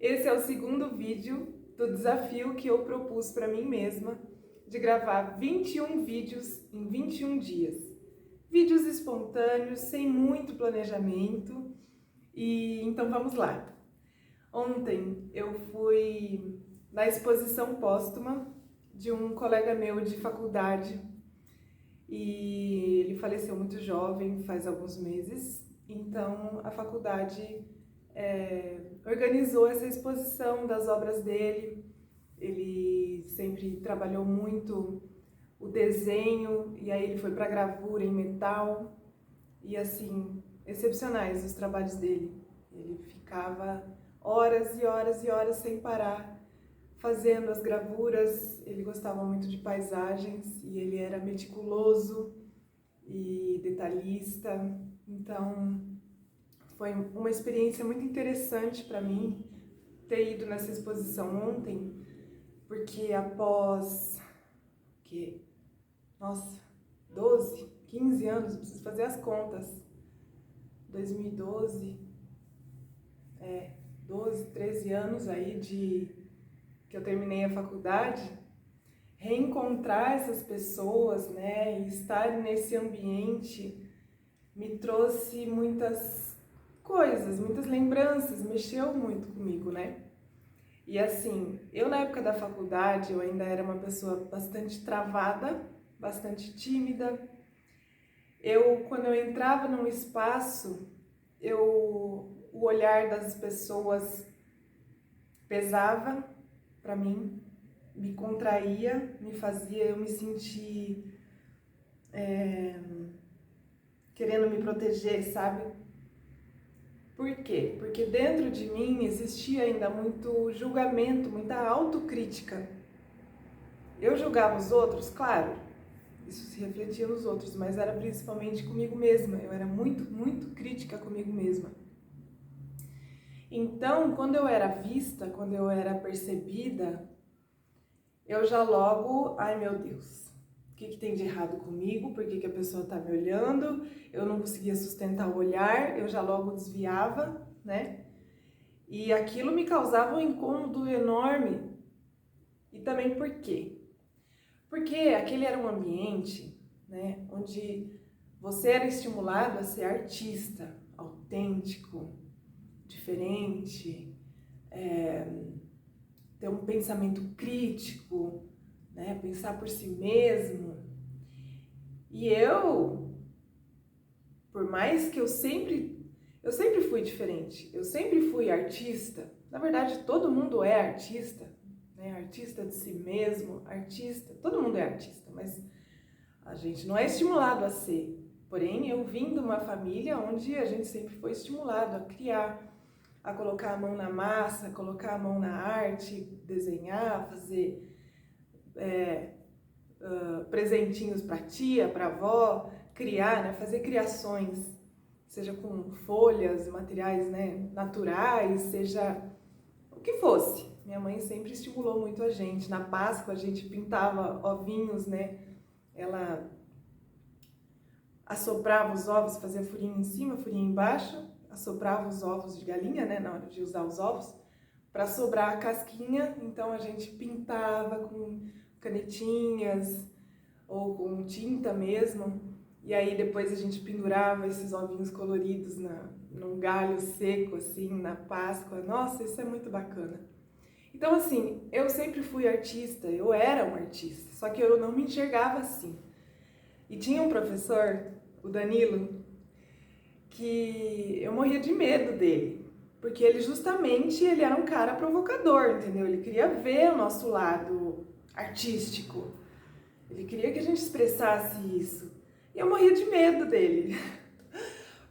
Esse é o segundo vídeo do desafio que eu propus para mim mesma de gravar 21 vídeos em 21 dias. Vídeos espontâneos, sem muito planejamento. E então vamos lá. Ontem eu fui na exposição póstuma de um colega meu de faculdade e ele faleceu muito jovem, faz alguns meses. Então a faculdade organizou essa exposição das obras dele. Ele sempre trabalhou muito o desenho e aí ele foi para gravura em metal e assim, excepcionais os trabalhos dele. Ele ficava horas e horas e horas sem parar fazendo as gravuras. Ele gostava muito de paisagens e ele era meticuloso e detalhista. Então foi uma experiência muito interessante para mim ter ido nessa exposição ontem, porque após nossa, 12, 15 anos, preciso fazer as contas, 2012, 12, 13 anos aí que eu terminei a faculdade, reencontrar essas pessoas, né, e estar nesse ambiente me trouxe muitas coisas, muitas lembranças, mexeu muito comigo, né? E assim, eu na época da faculdade, eu ainda era uma pessoa bastante travada, bastante tímida. Quando eu entrava num espaço, o olhar das pessoas pesava para mim, me contraía, me fazia eu me sentir querendo me proteger, sabe? Por quê? Porque dentro de mim existia ainda muito julgamento, muita autocrítica. Eu julgava os outros, claro, isso se refletia nos outros, mas era principalmente comigo mesma. Eu era muito, muito crítica comigo mesma. Então, quando eu era vista, quando eu era percebida, eu já logo, ai meu Deus, o que tem de errado comigo? Por que a pessoa tá me olhando? Eu não conseguia sustentar o olhar, eu já logo desviava, né? E aquilo me causava um incômodo enorme. E também por quê? Porque aquele era um ambiente, né, onde você era estimulado a ser artista, autêntico, diferente, ter um pensamento crítico, né, pensar por si mesmo. E por mais que eu sempre fui diferente, eu sempre fui artista. Na verdade, todo mundo é artista, né? Artista de si mesmo, artista, todo mundo é artista, mas a gente não é estimulado a ser. Porém, eu vim de uma família onde a gente sempre foi estimulado a criar, a colocar a mão na massa, colocar a mão na arte, desenhar, fazer presentinhos para tia, para avó, criar, né? Fazer criações, seja com folhas, materiais, né, naturais, seja o que fosse. Minha mãe sempre estimulou muito a gente. Na Páscoa a gente pintava ovinhos, né? Ela assoprava os ovos, fazia furinho em cima, furinho embaixo, assoprava os ovos de galinha, né, na hora de usar os ovos, para sobrar a casquinha. Então a gente pintava com canetinhas ou com tinta mesmo, e aí depois a gente pendurava esses ovinhos coloridos num galho seco, assim, na Páscoa. Nossa, isso é muito bacana. Então, assim, eu sempre fui artista, eu era um artista, só que eu não me enxergava assim. E tinha um professor, o Danilo, que eu morria de medo dele, porque ele era um cara provocador, entendeu? Ele queria ver o nosso lado artístico, ele queria que a gente expressasse isso. E eu morria de medo dele,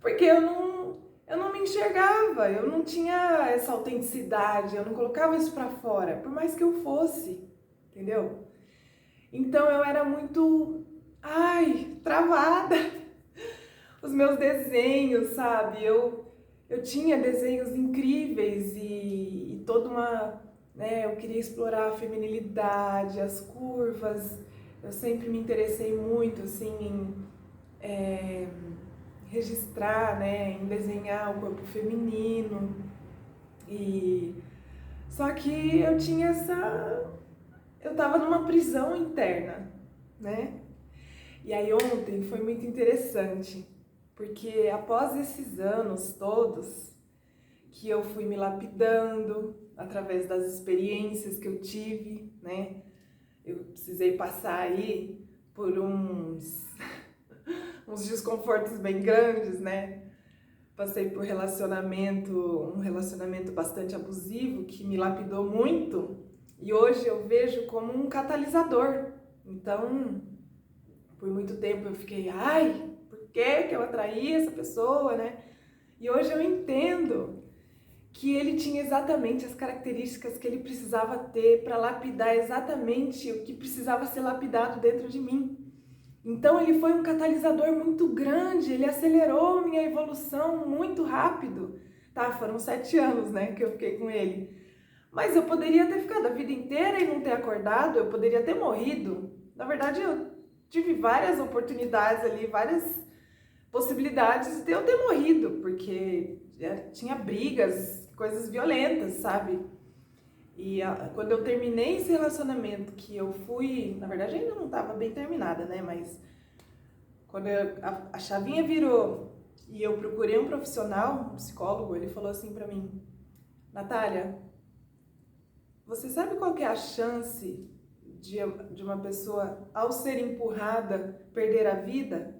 porque eu não me enxergava, eu não tinha essa autenticidade, eu não colocava isso pra fora, por mais que eu fosse, entendeu? Então eu era muito, travada. Os meus desenhos, sabe? Eu tinha desenhos incríveis e toda uma, né, eu queria explorar a feminilidade, as curvas. Eu sempre me interessei muito, assim, em registrar, né, em desenhar o corpo feminino. E Só que eu tinha eu tava numa prisão interna, né? E aí ontem foi muito interessante, porque após esses anos todos que eu fui me lapidando através das experiências que eu tive, né? Eu precisei passar aí por uns desconfortos bem grandes, né? Passei por um relacionamento bastante abusivo que me lapidou muito e hoje eu vejo como um catalisador. Então, por muito tempo eu fiquei, ai, por que eu atraí essa pessoa, né? E hoje eu entendo que ele tinha exatamente as características que ele precisava ter para lapidar exatamente o que precisava ser lapidado dentro de mim. Então ele foi um catalisador muito grande, ele acelerou minha evolução muito rápido. Tá, foram 7 anos, né, que eu fiquei com ele. Mas eu poderia ter ficado a vida inteira e não ter acordado, eu poderia ter morrido. Na verdade, eu tive várias oportunidades ali, várias possibilidades de eu ter morrido, porque tinha brigas, coisas violentas, sabe? E quando eu terminei esse relacionamento, que eu fui, na verdade ainda não estava bem terminada, né? Mas quando a chavinha virou e eu procurei um profissional, um psicólogo, ele falou assim pra mim, Natália, você sabe qual que é a chance de uma pessoa, ao ser empurrada, perder a vida?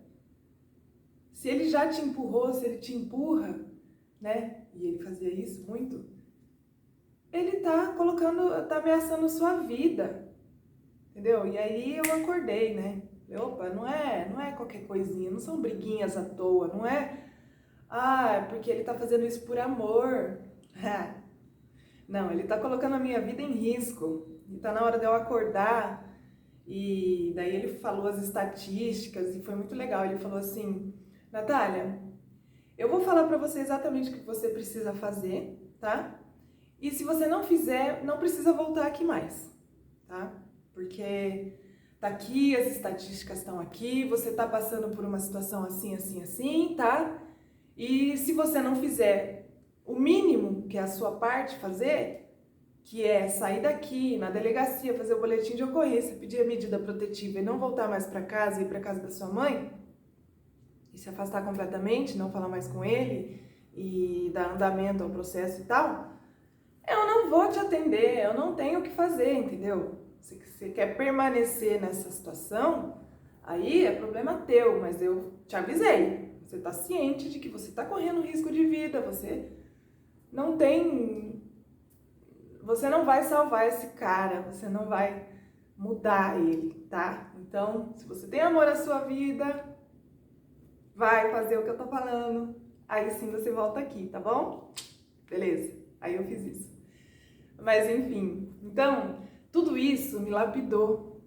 Se ele já te empurrou, se ele te empurra, né? E ele fazia isso muito, ele tá ameaçando sua vida, entendeu? E aí eu acordei, né? Opa, não é qualquer coisinha, não são briguinhas à toa, não é, é porque ele tá fazendo isso por amor. Não, ele tá colocando a minha vida em risco, e tá na hora de eu acordar. E daí ele falou as estatísticas e foi muito legal, ele falou assim, Natália, eu vou falar pra você exatamente o que você precisa fazer, tá? E se você não fizer, não precisa voltar aqui mais, tá? Porque tá aqui, as estatísticas estão aqui, você tá passando por uma situação assim, assim, assim, tá? E se você não fizer o mínimo que é a sua parte fazer, que é sair daqui na delegacia, fazer o boletim de ocorrência, pedir a medida protetiva e não voltar mais para casa e ir para casa da sua mãe, e se afastar completamente, não falar mais com ele e dar andamento ao processo e tal, eu não vou te atender, eu não tenho o que fazer, entendeu? Se você quer permanecer nessa situação, aí é problema teu, mas eu te avisei. Você está ciente de que você está correndo risco de vida, você não vai salvar esse cara, você não vai mudar ele, tá? Então, se você tem amor à sua vida, vai fazer o que eu tô falando, aí sim você volta aqui, tá bom? Beleza, aí eu fiz isso. Mas enfim, então, tudo isso me lapidou,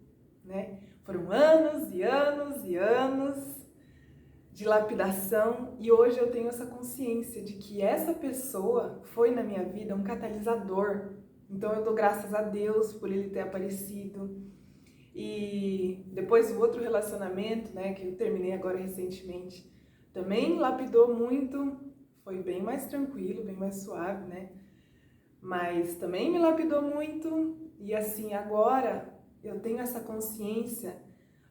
né? Foram anos e anos e anos de lapidação e hoje eu tenho essa consciência de que essa pessoa foi na minha vida um catalisador. Então eu dou graças a Deus por ele ter aparecido. E depois o outro relacionamento, né, que eu terminei agora recentemente, também lapidou muito, foi bem mais tranquilo, bem mais suave, né? Mas também me lapidou muito e assim, agora eu tenho essa consciência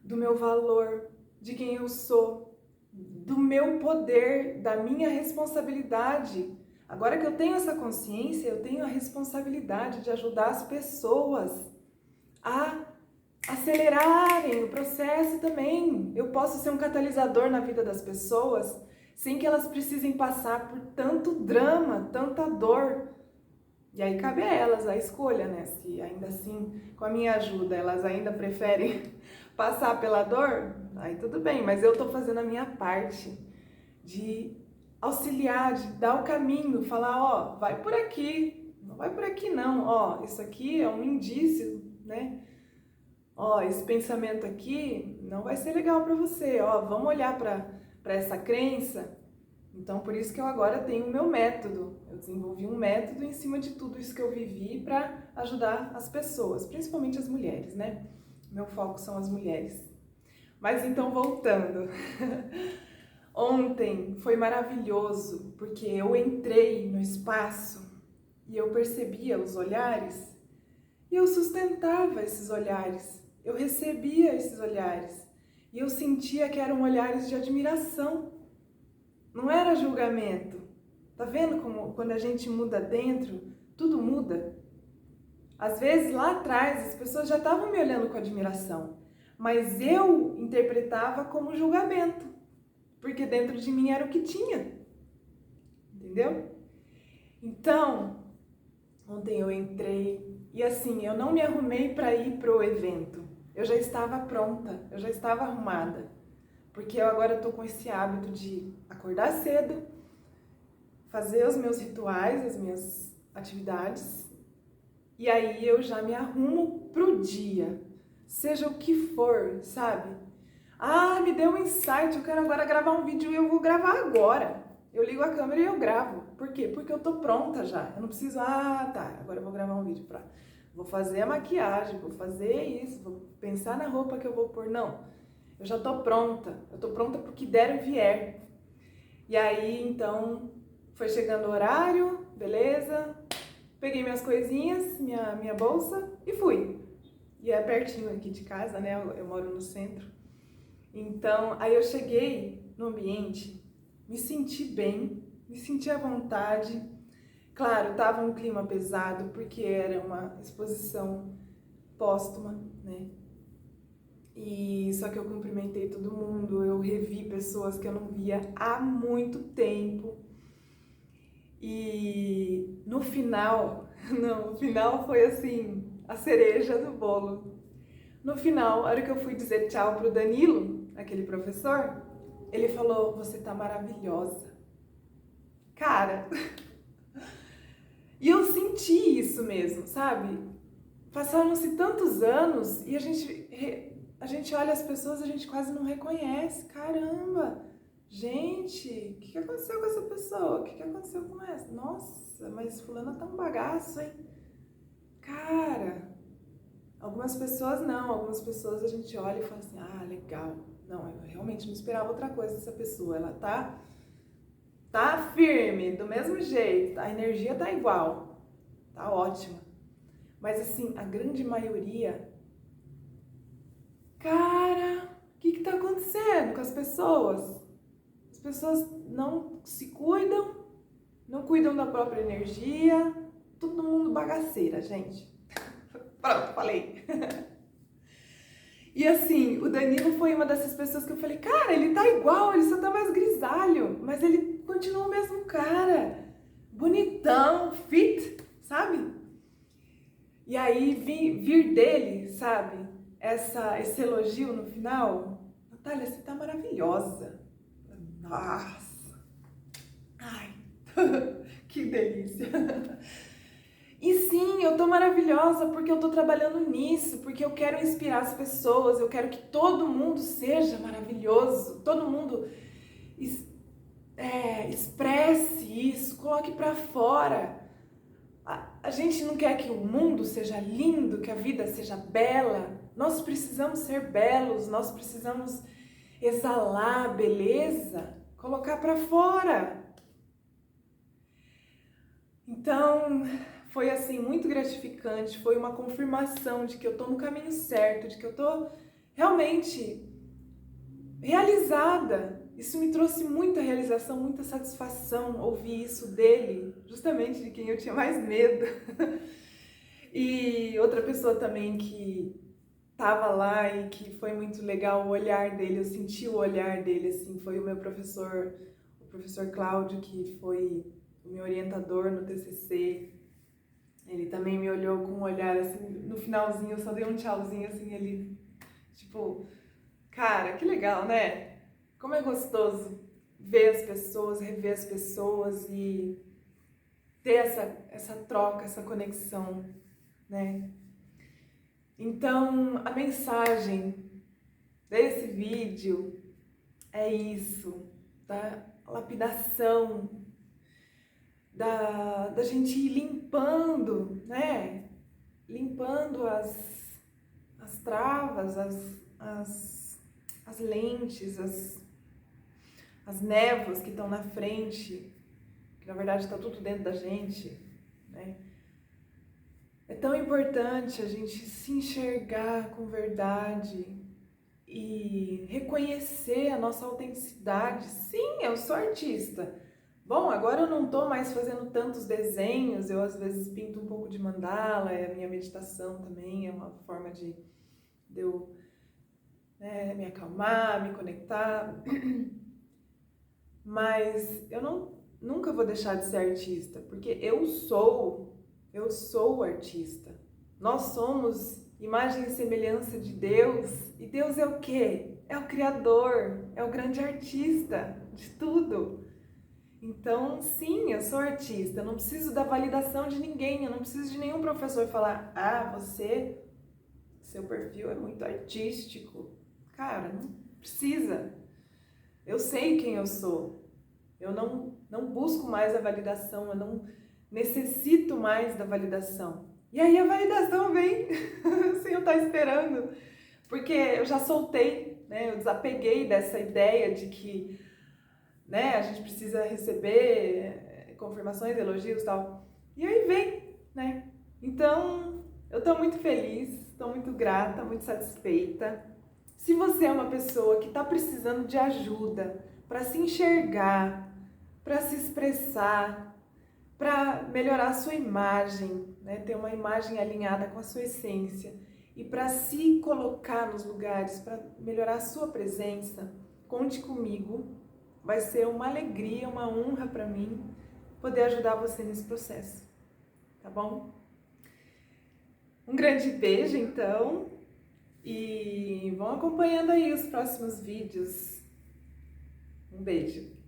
do meu valor, de quem eu sou, do meu poder, da minha responsabilidade. Agora que eu tenho essa consciência, eu tenho a responsabilidade de ajudar as pessoas a acelerarem o processo também. Eu posso ser um catalisador na vida das pessoas sem que elas precisem passar por tanto drama, tanta dor. E aí cabe a elas a escolha, né? Se ainda assim, com a minha ajuda, elas ainda preferem passar pela dor, aí tudo bem, mas eu tô fazendo a minha parte de auxiliar, de dar o caminho, falar, ó, vai por aqui, não vai por aqui não, ó, isso aqui é um indício, né? Ó, esse pensamento aqui não vai ser legal para você, ó, vamos olhar para essa crença. Então, por isso que eu agora tenho o meu método. Eu desenvolvi um método em cima de tudo isso que eu vivi para ajudar as pessoas, principalmente as mulheres, né? Meu foco são as mulheres. Mas então, voltando. Ontem foi maravilhoso, porque eu entrei no espaço e eu percebia os olhares e eu sustentava esses olhares, eu recebia esses olhares e eu sentia que eram olhares de admiração, não era julgamento. Tá vendo como quando a gente muda dentro, tudo muda? Às vezes lá atrás as pessoas já estavam me olhando com admiração, mas eu interpretava como julgamento, porque dentro de mim era o que tinha, entendeu? Então, ontem eu entrei e assim, eu não me arrumei para ir pro evento, eu já estava pronta, eu já estava arrumada, porque eu agora estou com esse hábito de acordar cedo, fazer os meus rituais, as minhas atividades, e aí eu já me arrumo pro dia, seja o que for, sabe? Ah, me deu um insight, eu quero agora gravar um vídeo e eu vou gravar agora. Eu ligo a câmera e eu gravo. Por quê? Porque eu tô pronta já. Eu não preciso, tá, agora eu vou gravar um vídeo vou fazer a maquiagem, vou fazer isso, vou pensar na roupa que eu vou pôr. Não, eu já tô pronta. Eu tô pronta pro que der e vier. E aí, então, foi chegando o horário, beleza? Peguei minhas coisinhas, minha bolsa e fui. E é pertinho aqui de casa, né? Eu moro no centro. Então, aí eu cheguei no ambiente, me senti bem, me senti à vontade. Claro, tava um clima pesado, porque era uma exposição póstuma, né? E só que eu cumprimentei todo mundo, eu revi pessoas que eu não via há muito tempo. E no final, não, o final foi assim, a cereja do bolo. No final, a hora que eu fui dizer tchau pro Danilo, aquele professor, ele falou, você tá maravilhosa. Cara, e eu senti isso mesmo, sabe? Passaram-se tantos anos e a gente olha as pessoas, a gente quase não reconhece. Caramba, gente, o que aconteceu com essa pessoa? O que aconteceu com essa? Nossa, mas fulana tá um bagaço, hein? Cara, algumas pessoas não, algumas pessoas a gente olha e fala assim, ah, legal. Não, eu realmente não esperava outra coisa dessa pessoa, ela tá firme, do mesmo jeito, a energia tá igual, tá ótima. Mas assim, a grande maioria, cara, o que tá acontecendo com as pessoas? As pessoas não se cuidam, não cuidam da própria energia, todo mundo bagaceira, gente. Pronto, falei. E assim, o Danilo foi uma dessas pessoas que eu falei, cara, ele tá igual, ele só tá mais grisalho, mas ele continua o mesmo cara, bonitão, fit, sabe? E aí vir dele, sabe, esse elogio no final, Natália, você tá maravilhosa. Nossa, ai, que delícia. E sim, eu tô maravilhosa porque eu tô trabalhando nisso, porque eu quero inspirar as pessoas, eu quero que todo mundo seja maravilhoso, todo mundo expresse isso, coloque pra fora. A gente não quer que o mundo seja lindo, que a vida seja bela. Nós precisamos ser belos, nós precisamos exalar a beleza, colocar pra fora. Então, foi assim muito gratificante, foi uma confirmação de que eu tô no caminho certo, de que eu tô realmente realizada. Isso me trouxe muita realização, muita satisfação ouvir isso dele, justamente de quem eu tinha mais medo. E outra pessoa também que tava lá e que foi muito legal o olhar dele, eu senti o olhar dele, assim, foi o meu professor, o professor Cláudio, que foi o meu orientador no TCC. Ele também me olhou com um olhar, assim, no finalzinho, eu só dei um tchauzinho, assim, ele, tipo, cara, que legal, né? Como é gostoso ver as pessoas, rever as pessoas e ter essa troca, essa conexão, né? Então, a mensagem desse vídeo é isso, tá? A lapidação, da gente ir limpando, né? Limpando as travas, as lentes, as névoas que estão na frente, que na verdade está tudo dentro da gente, né? É tão importante a gente se enxergar com verdade e reconhecer a nossa autenticidade. Sim, eu sou artista. Bom, agora eu não estou mais fazendo tantos desenhos, eu às vezes pinto um pouco de mandala, é a minha meditação também, é uma forma de eu me acalmar, me conectar. Mas eu nunca vou deixar de ser artista, porque eu sou o artista. Nós somos imagem e semelhança de Deus, e Deus é o quê? É o Criador, é o grande artista de tudo. Então, sim, eu sou artista, eu não preciso da validação de ninguém, eu não preciso de nenhum professor falar, seu perfil é muito artístico. Cara, não precisa. Eu sei quem eu sou. Eu não busco mais a validação, eu não necessito mais da validação. E aí a validação vem sem eu estar esperando. Porque eu já soltei, né? Eu desapeguei dessa ideia de que, né, a gente precisa receber confirmações, elogios e tal. E aí vem, né? Então, eu estou muito feliz, estou muito grata, muito satisfeita. Se você é uma pessoa que está precisando de ajuda para se enxergar, para se expressar, para melhorar a sua imagem, né? Ter uma imagem alinhada com a sua essência e para se colocar nos lugares, para melhorar a sua presença, conte comigo. Vai ser uma alegria, uma honra para mim poder ajudar você nesse processo, tá bom? Um grande beijo, então, e vão acompanhando aí os próximos vídeos. Um beijo!